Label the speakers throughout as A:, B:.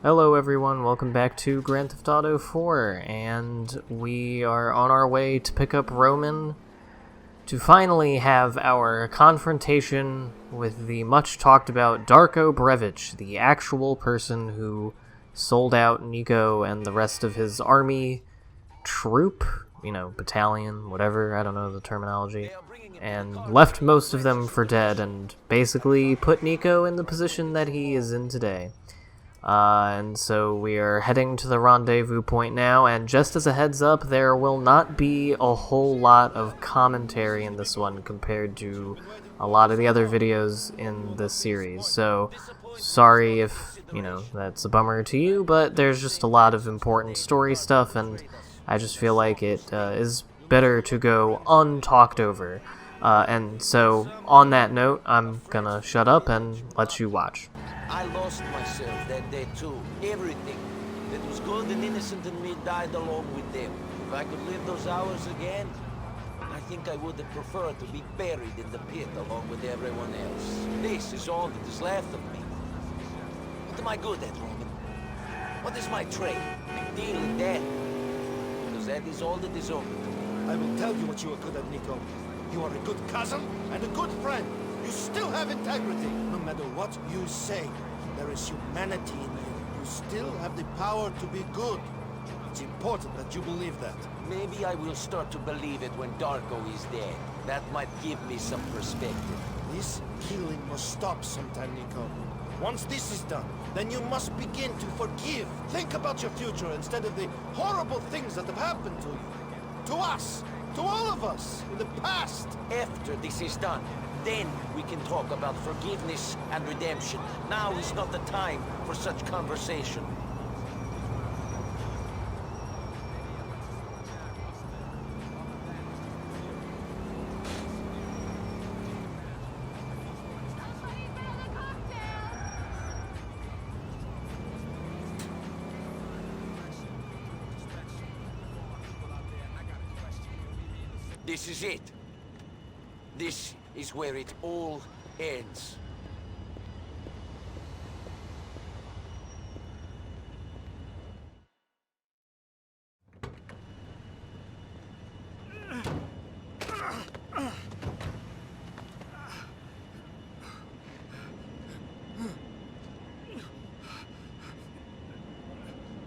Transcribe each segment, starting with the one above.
A: Hello everyone, welcome back to Grand Theft Auto 4, and we are on our way to pick up Roman to finally have our confrontation with the much talked about Darko Brevic, the actual person who sold out Niko and the rest of his army troop, battalion, whatever, I don't know the terminology, and left most of them for dead and basically put Niko in the position that he is in today. And so we are heading to the rendezvous point now, and just as a heads up, there will not be a whole lot of commentary in this one compared to a lot of the other videos in this series. So, sorry if, that's a bummer to you, but there's just a lot of important story stuff, and I just feel like it is better to go untalked over. And so, on that note, I'm gonna shut up and let you watch.
B: I lost myself that day too. Everything that was good and innocent in me died along with them. If I could live those hours again, I think I would have preferred to be buried in the pit along with everyone else. This is all that is left of me. What am I good at, Roman? What is my trade? Dealing death? Because that is all that is open to me.
C: I will tell you what you are good at, Niko. You are a good cousin and a good friend. You still have integrity. No matter what you say, there is humanity in you. You still have the power to be good. It's important that you believe that.
B: Maybe I will start to believe it when Darko is dead. That might give me some perspective.
C: This killing must stop sometime, Niko. Once this is done, then you must begin to forgive. Think about your future instead of the horrible things that have happened to you. To us. To all of us. In the past.
B: After this is done, then we can talk about forgiveness and redemption. Now is not the time for such conversation. This is it. This is where it all ends.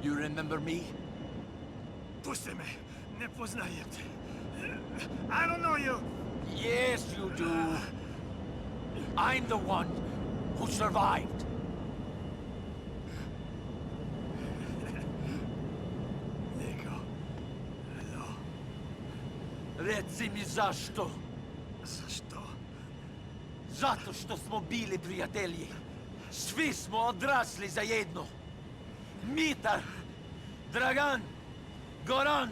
B: You remember me?
D: Puśćcie me, nie poznajecie. I don't know you.
B: Yes, you do. I'm the one who survived.
D: Niko. Hello.
B: Reci mi zašto.
D: Zašto?
B: Zato što smo bili prijatelji. Svi smo odrasli zajedno. Mitar, Dragan, Goran,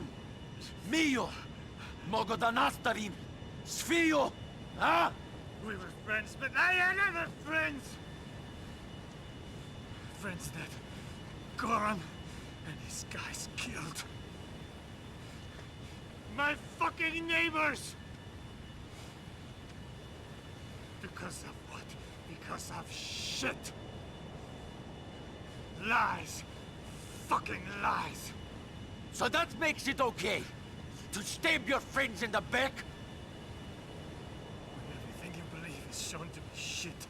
B: Mio. Mogu da nastavim. Sviju, huh?
D: We were friends, but I had other friends. Friends that Goran and his guys killed. My fucking neighbors! Because of what? Because of shit. Lies. Fucking lies.
B: So that makes it okay to stab your friends in the back?
D: When everything you believe is shown to be shit,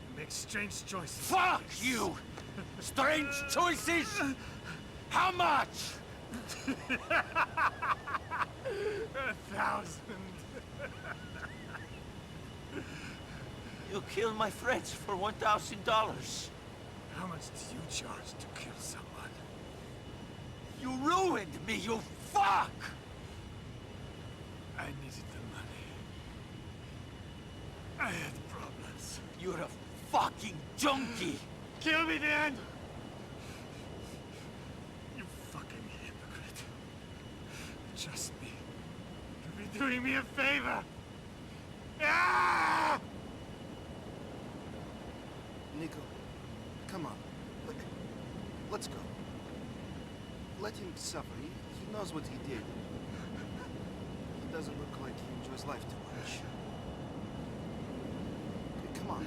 D: you make strange choices.
B: Fuck you! Strange choices? How much?
D: 1,000.
B: You killed my friends for $1,000.
D: How much do you charge to kill someone?
B: You ruined me, you fuck!
D: I needed the money. I had problems.
B: You're a fucking junkie!
D: Kill me then! You fucking hypocrite. Trust me. You'll be doing me a favor. Ah!
C: Niko, come on. Let's go. Let him suffer. He knows what he did. He doesn't look like he enjoys life too much. Come on.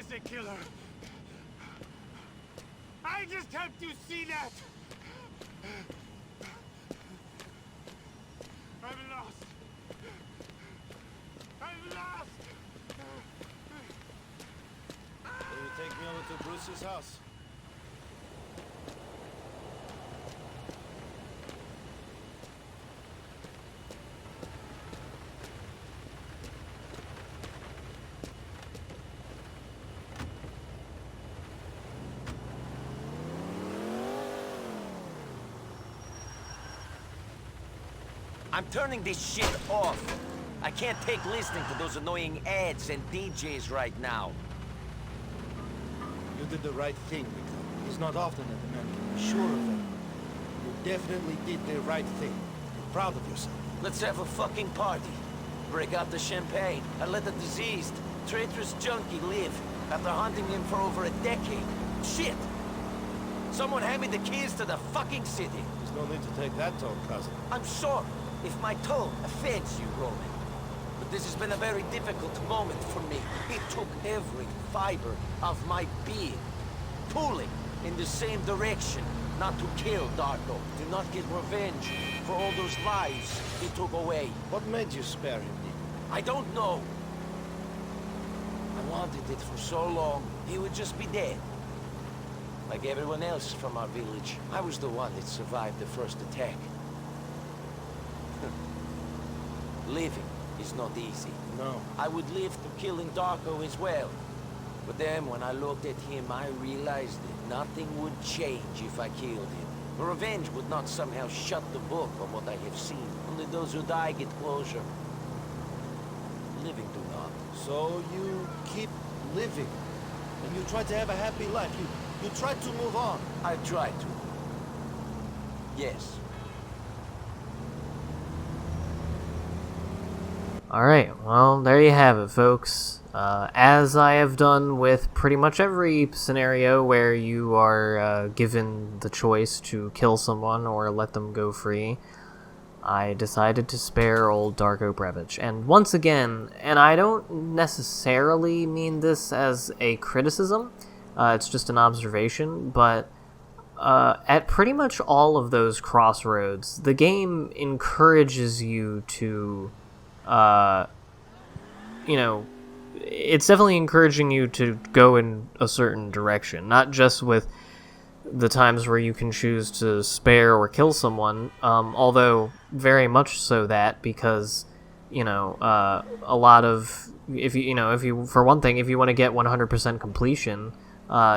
D: was a killer. I just helped you see that. I'm lost. I'm lost.
C: Will you take me over to Bruce's house?
B: I'm turning this shit off. I can't take listening to those annoying ads and DJs right now.
C: You did the right thing, Niko. It's not often that a man can be sure of that. You definitely did the right thing. You're proud of yourself.
B: Let's have a fucking party. Break out the champagne and let the diseased, traitorous junkie live after hunting him for over a decade. Shit! Someone hand me the keys to the fucking city.
C: There's no need to take that tone, cousin.
B: I'm sorry if my tone offends you, Roman. But this has been a very difficult moment for me. It took every fiber of my being, pulling in the same direction, not to kill Darko, to not get revenge for all those lives he took away.
C: What made you spare him, Niko?
B: I don't know. I wanted it for so long, he would just be dead. Like everyone else from our village, I was the one that survived the first attack. Living is not easy.
C: No.
B: I would live through killing Darko as well. But then when I looked at him, I realized that nothing would change if I killed him. Revenge would not somehow shut the book on what I have seen. Only those who die get closure. Living do not.
C: So you keep living, and you try to have a happy life. You try to move on.
B: I try to. Yes.
A: Alright, well, there you have it, folks. As I have done with pretty much every scenario where you are given the choice to kill someone or let them go free, I decided to spare old Darko Brevic. And once again, and I don't necessarily mean this as a criticism, it's just an observation, but at pretty much all of those crossroads, the game encourages you to you know, it's definitely encouraging you to go in a certain direction, not just with the times where you can choose to spare or kill someone, although very much so that, because, you know, a lot of, if you, for one thing, if you want to get 100% completion,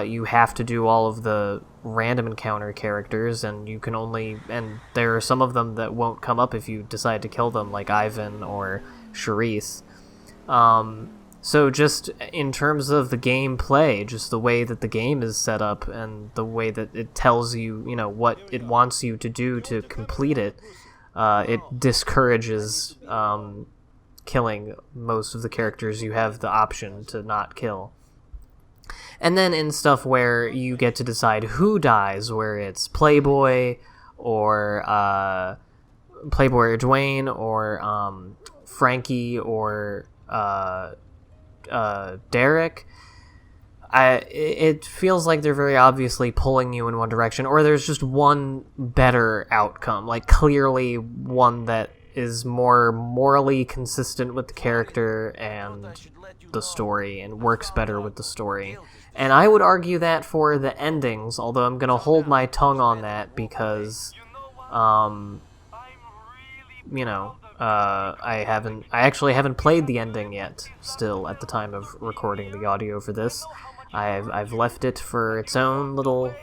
A: you have to do all of the random encounter characters, and you can only, and there are some of them that won't come up if you decide to kill them, like Ivan or Charisse. So just in terms of the gameplay, just the way that the game is set up and the way that it tells you, you know, what it wants you to do to complete it, it discourages killing most of the characters you have the option to not kill. And then in stuff where you get to decide who dies, where it's Playboy or Dwayne or Frankie or Derek, it feels like they're very obviously pulling you in one direction, or there's just one better outcome, like clearly one that is more morally consistent with the character and the story and works better with the story. And I would argue that for the endings, although I'm going to hold my tongue on that because, you know, I actually haven't played the ending yet, still, at the time of recording the audio for this. I've left it for its own little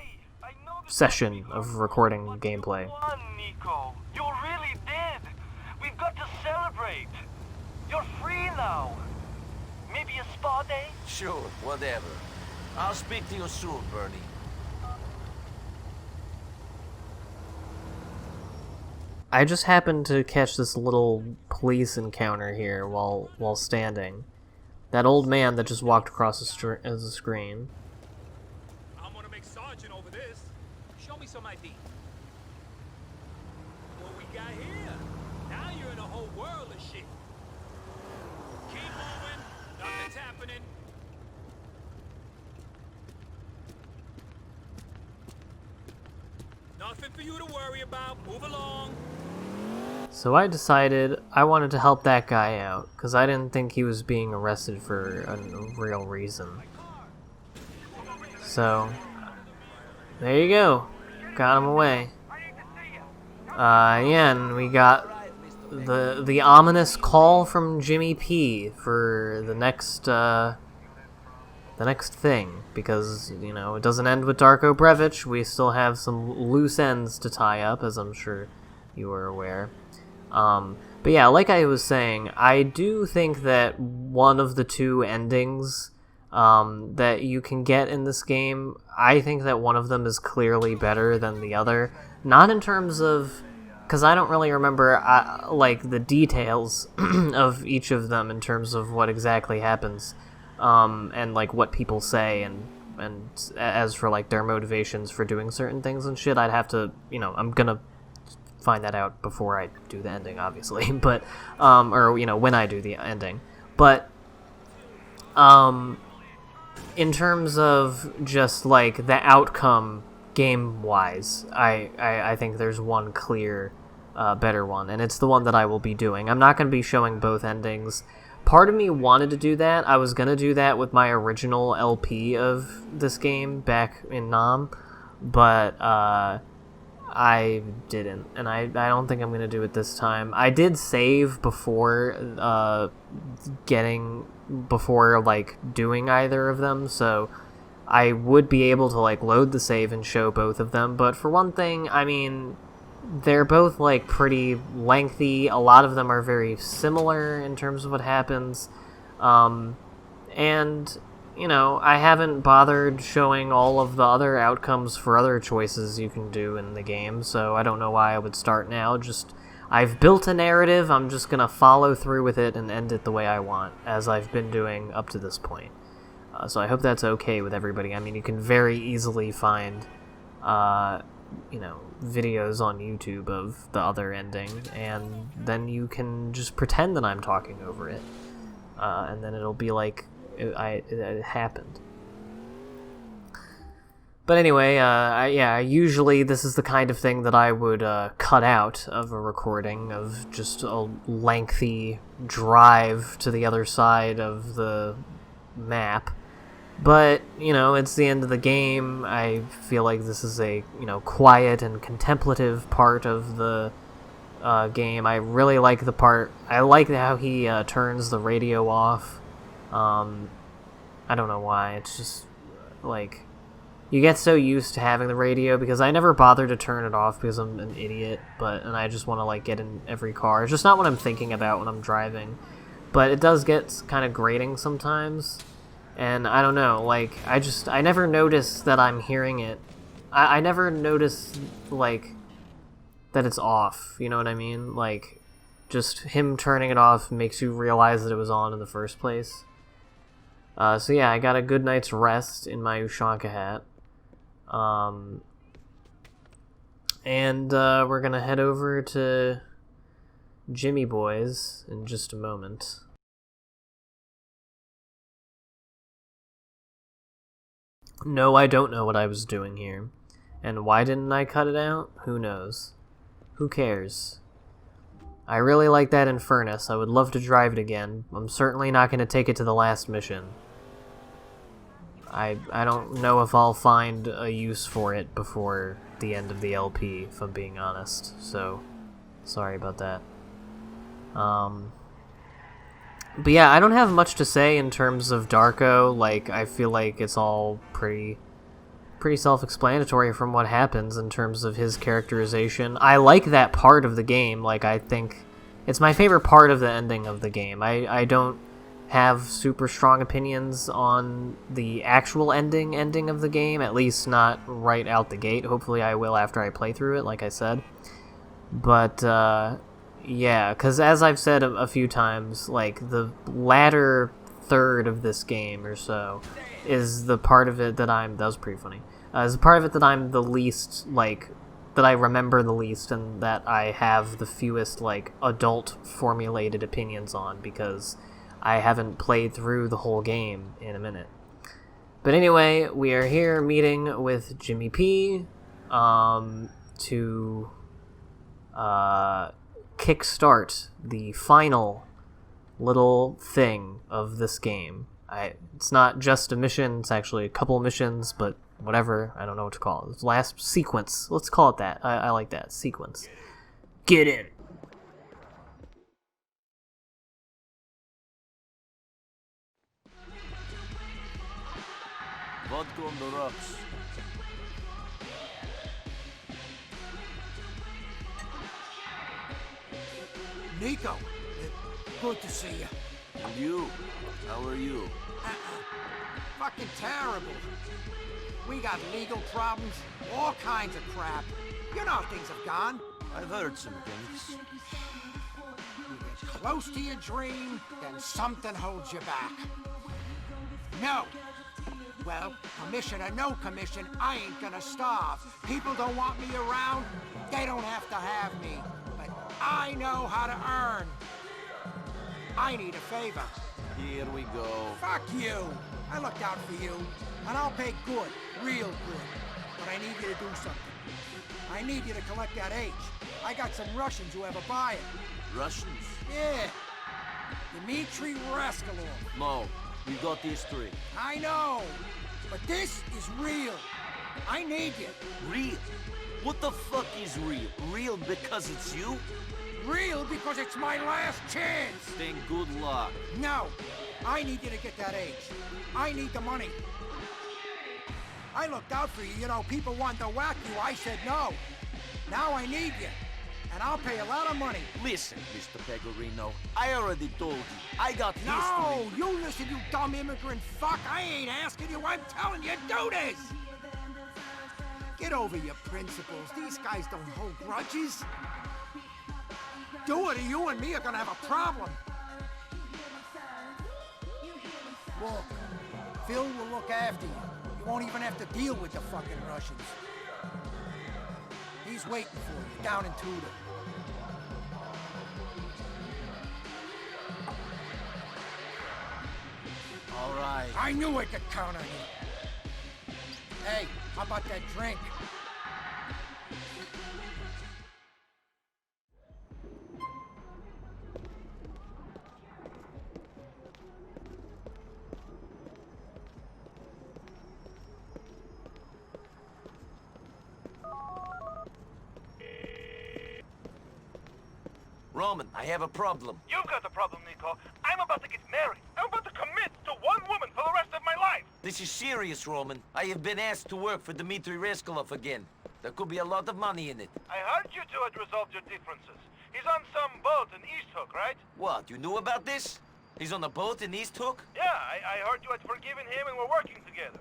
A: session of recording gameplay.
E: Niko, you really did. We've got to celebrate. You're free now. Maybe a spa day?
B: Sure, whatever. I'll speak to you soon, Bernie.
A: I just happened to catch this little police encounter here while standing. That old man that just walked across the screen.
D: I'm gonna make sergeant over this. Show me some ID. What we got here? Now you're in a whole world of shit. Keep moving. Nothing's happening. Nothing for you to worry about. Move along.
A: So I decided I wanted to help that guy out, because I didn't think he was being arrested for a real reason. So, there you go. Got him away. Yeah, and we got the ominous call from Jimmy P for the next thing, because, you know, it doesn't end with Darko Brevic. We still have some loose ends to tie up, as I'm sure you are aware. But yeah, like I was saying, I do think that one of the two endings that you can get in this game, I think that one of them is clearly better than the other. Not in terms of... because I don't really remember, like, the details of each of them in terms of what exactly happens, and, like, what people say, and as for, like, their motivations for doing certain things and shit, I'd have to, you know, I'm gonna find that out before I do the ending, obviously, but, or, you know, when I do the ending, but, in terms of just, like, the outcome game-wise, I think there's one clear, better one, and it's the one that I will be doing. I'm not going to be showing both endings. Part of me wanted to do that. I was going to do that with my original LP of this game back in Nam, but, I didn't, and I don't think I'm going to do it this time. I did save before, like, doing either of them, so I would be able to, like, load the save and show both of them, but for one thing, I mean, they're both, like, pretty lengthy. A lot of them are very similar in terms of what happens, and, you know, I haven't bothered showing all of the other outcomes for other choices you can do in the game, so I don't know why I would start now. Just, I've built a narrative, I'm just gonna follow through with it and end it the way I want, as I've been doing up to this point. So I hope that's okay with everybody. I mean, you can very easily find, you know, videos on YouTube of the other ending, and then you can just pretend that I'm talking over it, and then it'll be like it happened. But anyway, yeah, usually this is the kind of thing that I would cut out of a recording, of just a lengthy drive to the other side of the map. But, you know, it's the end of the game. I feel like this is a, you know, quiet and contemplative part of the game. I really like the part... I like how he turns the radio off. I don't know why. It's just, like... You get so used to having the radio, because I never bother to turn it off because I'm an idiot, and I just want to, like, get in every car. It's just not what I'm thinking about when I'm driving. But it does get kind of grating sometimes. And I don't know, like, I never notice that I'm hearing it. I never notice, like, that it's off, you know what I mean? Like, just him turning it off makes you realize that it was on in the first place. So yeah, I got a good night's rest in my Ushanka hat. And we're gonna head over to Jimmy Boy's in just a moment. No, I don't know what I was doing here. And why didn't I cut it out? Who knows? Who cares? I really like that Infernus. I would love to drive it again. I'm certainly not going to take it to the last mission. I don't know if I'll find a use for it before the end of the LP, if I'm being honest. So, sorry about that. But yeah, I don't have much to say in terms of Darko. Like, I feel like it's all pretty self-explanatory from what happens in terms of his characterization. I like that part of the game. Like, I think it's my favorite part of the ending of the game. I don't have super strong opinions on the actual ending of the game, at least not right out the gate. Hopefully I will after I play through it, like I said. But, yeah, because as I've said a few times, like, the latter third of this game or so is the part of it that that was pretty funny, is the part of it that I'm the least, like, that I remember the least, and that I have the fewest, like, adult formulated opinions on, because I haven't played through the whole game in a minute. But anyway, we are here meeting with Jimmy P, to kickstart the final little thing of this game. It's not just a mission, it's actually a couple missions, but whatever, I don't know what to call it. Last sequence, let's call it that. I like that, sequence. Get in!
B: Vodka on the rocks.
C: Niko, good to see you.
B: And you? How are you?
C: Fucking terrible. We got legal problems, all kinds of crap. You know how things have gone.
B: I've heard some things.
C: You get close to your dream, then something holds you back. No. Well, commission or no commission, I ain't gonna starve. People don't want me around, they don't have to have me. But I know how to earn. I need a favor.
B: Here we go.
C: Fuck you! I looked out for you, and I'll pay good, real good. But I need you to do something. I need you to collect that H. I got some Russians who have a buyer.
B: Russians?
C: Yeah. Dmitri Rascalov.
B: No, we got history.
C: I know, but this is real. I need you.
B: Real? What the fuck is real? Real because it's you?
C: Real because it's my last chance.
B: Then good luck.
C: No, I need you to get that H. I need the money. I looked out for you, you know, people wanted to whack you, I said no. Now I need you, and I'll pay a lot of money.
B: Listen, Mr. Pegorino, I already told you, I got
C: No,
B: history.
C: you listen, you dumb immigrant fuck. I ain't asking you, I'm telling you, do this. Get over your principles. These guys don't hold grudges. Do it or you and me are gonna have a problem. Look, Phil will look after you. You won't even have to deal with the fucking Russians. He's waiting for you down in Tudor.
B: All right.
C: I knew I could count on you. Hey, how about that drink?
B: Roman, I have a problem.
E: You've got a problem, Niko. I'm about to get married. I'm about to commit to one woman for the rest of my life.
B: This is serious, Roman. I have been asked to work for Dmitri Rascalov again. There could be a lot of money in it.
E: I heard you two had resolved your differences. He's on some boat in East Hook, right?
B: What, you knew about this? He's on a boat in East Hook?
E: Yeah, I heard you had forgiven him and we're working together.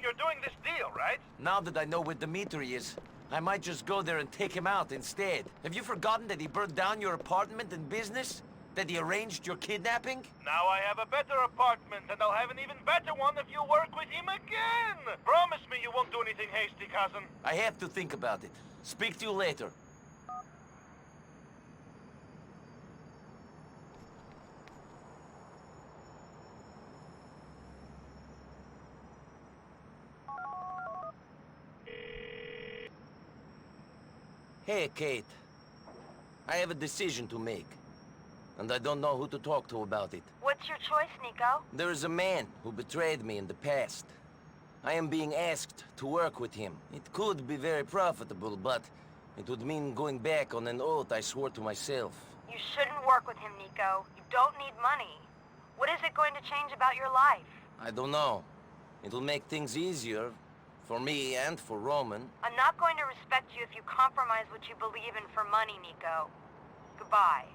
E: You're doing this deal, right?
B: Now that I know where Dmitri is, I might just go there and take him out instead. Have you forgotten that he burned down your apartment and business? That he arranged your kidnapping?
E: Now I have a better apartment, and I'll have an even better one if you work with him again! Promise me you won't do anything hasty, cousin.
B: I have to think about it. Speak to you later. Hey, Kate. I have a decision to make. And I don't know who to talk to about it.
F: What's your choice, Niko?
B: There is a man who betrayed me in the past. I am being asked to work with him. It could be very profitable, but it would mean going back on an oath I swore to myself.
F: You shouldn't work with him, Niko. You don't need money. What is it going to change about your life?
B: I don't know. It'll make things easier. For me and for Roman.
F: I'm not going to respect you if you compromise what you believe in for money, Niko. Goodbye.